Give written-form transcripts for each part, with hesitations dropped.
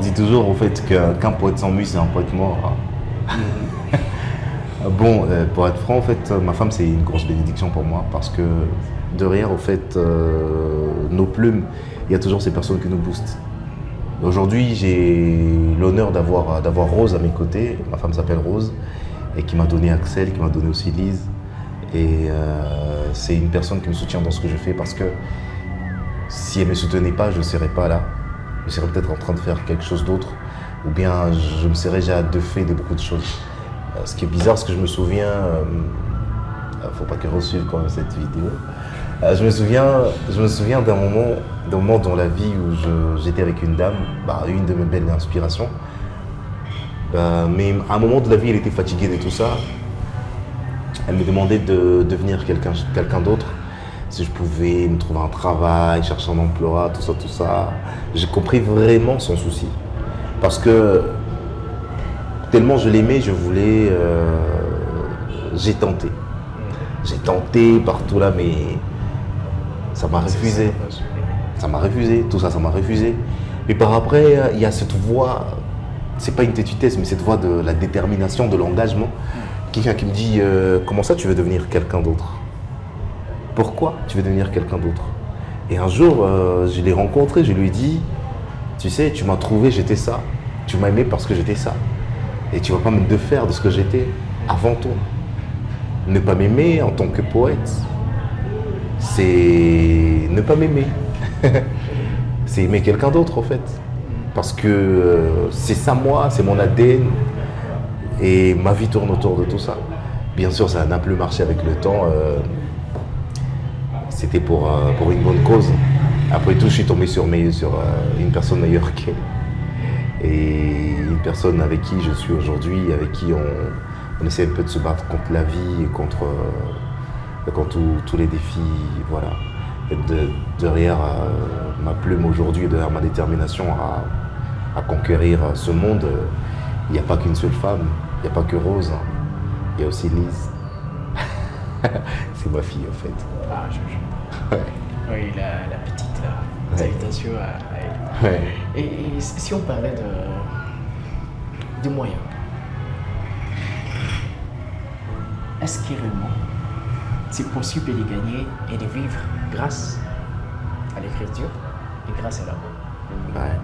dit toujours au fait qu'un poète sans muse, c'est un poète mort. Bon, pour être franc, en fait, ma femme, c'est une grosse bénédiction pour moi parce que derrière, au fait, nos plumes, il y a toujours ces personnes qui nous boostent. Aujourd'hui, j'ai l'honneur d'avoir Rose à mes côtés. Ma femme s'appelle Rose et qui m'a donné Axel, qui m'a donné aussi Lise. Et c'est une personne qui me soutient dans ce que je fais parce que si elle ne me soutenait pas, je ne serais pas là. Je serais peut-être en train de faire quelque chose d'autre ou bien je me serais déjà défait de beaucoup de choses. Ce qui est bizarre, c'est que je me souviens, faut pas qu'elle reçoive quand même cette vidéo. Je me souviens d'un moment dans la vie où j'étais avec une dame, une de mes belles inspirations. Mais à un moment de la vie, elle était fatiguée de tout ça. Elle me demandait de devenir quelqu'un d'autre, si je pouvais me trouver un travail, chercher un emploi, tout ça. J'ai compris vraiment son souci. Parce que tellement je l'aimais, je voulais... j'ai tenté. J'ai tenté partout là, mais ça m'a refusé. Ça m'a refusé, tout ça, ça m'a refusé. Et par après, il y a cette voix, c'est pas une tétutesse, mais cette voix de la détermination, de l'engagement, qui vient qui me dit comment ça tu veux devenir quelqu'un d'autre? Pourquoi tu veux devenir quelqu'un d'autre? Et un jour, je l'ai rencontré, je lui ai dit, tu sais, tu m'as trouvé, j'étais ça. Tu m'as aimé parce que j'étais ça. Et tu ne vas pas me défaire de ce que j'étais avant toi. Ne pas m'aimer en tant que poète, c'est ne pas m'aimer. C'est aimer quelqu'un d'autre en fait. Parce que c'est ça moi, c'est mon ADN. Et ma vie tourne autour de tout ça. Bien sûr, ça n'a plus marché avec le temps. C'était pour une bonne cause. Après tout, je suis tombé sur une personne meilleure qu'elle. Et une personne avec qui je suis aujourd'hui, avec qui on essaie un peu de se battre contre la vie et contre tous les défis. Voilà. Et derrière ma plume aujourd'hui, derrière ma détermination à conquérir ce monde, il n'y a pas qu'une seule femme, il n'y a pas que Rose, il y a aussi Lise. C'est ma fille en fait. Ah, je... Ouais. Oui, la petite là. Ouais. Salutations à elle. Ouais. Et si on parlait de moyens, est-ce que réellement c'est possible de gagner et de vivre grâce à l'écriture et grâce à l'amour? Ouais.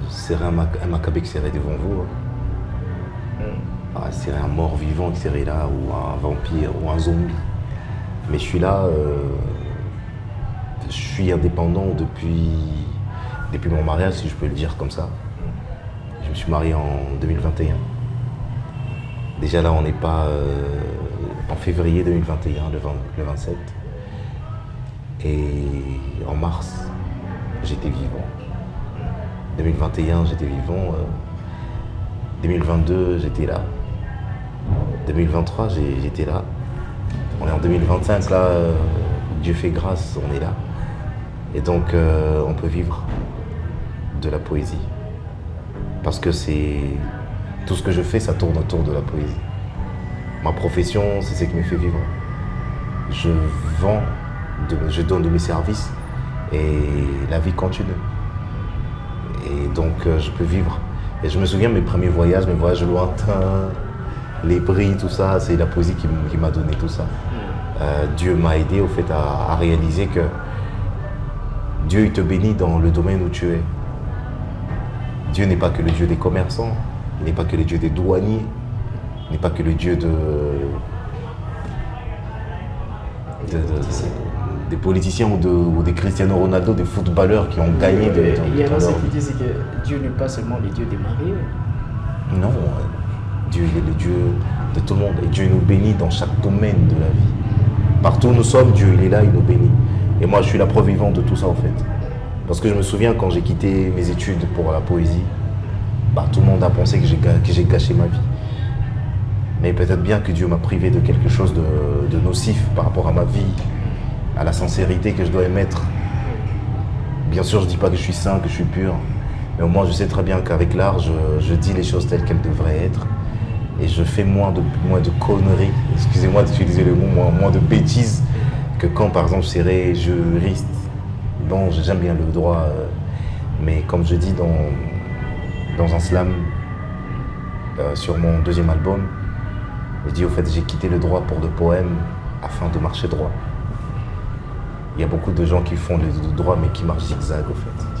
Serait un macabre qui serait devant vous. Serait un mort vivant qui serait là, ou un vampire, ou un zombie. Mais je suis là, je suis indépendant depuis mon mariage, si je peux le dire comme ça. Je me suis marié en 2021. Déjà là, on n'est pas en février 2021, le 27. Et en mars, j'étais vivant. 2021, j'étais vivant. 2022, j'étais là. 2023, j'étais là. On est en 2025, là, Dieu fait grâce, on est là. Et donc, on peut vivre de la poésie. Parce que tout ce que je fais, ça tourne autour de la poésie. Ma profession, c'est ce qui me fait vivre. Je je donne de mes services et la vie continue. Et donc, je peux vivre. Et je me souviens de mes premiers voyages lointains, les prix, tout ça, c'est la poésie qui m'a donné tout ça. Dieu m'a aidé au fait à réaliser que Dieu il te bénit dans le domaine où tu es. Dieu n'est pas que le Dieu des commerçants, il n'est pas que le Dieu des douaniers, il n'est pas que le Dieu des politiciens ou des Cristiano Ronaldo, des footballeurs qui ont gagné Il y a ce qui dit que Dieu n'est pas seulement le Dieu des mariés. Non, Dieu il est le Dieu de tout le monde et Dieu nous bénit dans chaque domaine de la vie. Partout où nous sommes, Dieu il est là, il nous bénit. Et moi je suis la preuve vivante de tout ça en fait. Parce que je me souviens quand j'ai quitté mes études pour la poésie, tout le monde a pensé que j'ai gâché ma vie. Mais peut-être bien que Dieu m'a privé de quelque chose de nocif par rapport à ma vie, à la sincérité que je dois émettre. Bien sûr, je ne dis pas que je suis saint, que je suis pur, mais au moins je sais très bien qu'avec l'art, je dis les choses telles qu'elles devraient être. Et je fais moins de conneries, excusez-moi d'utiliser le mot, moins de bêtises que quand par exemple je serais juriste. Bon, j'aime bien le droit, Mais comme je dis dans un slam sur mon deuxième album, je dis au fait j'ai quitté le droit pour le poème afin de marcher droit. Il y a beaucoup de gens qui font le droit mais qui marchent zigzag au fait.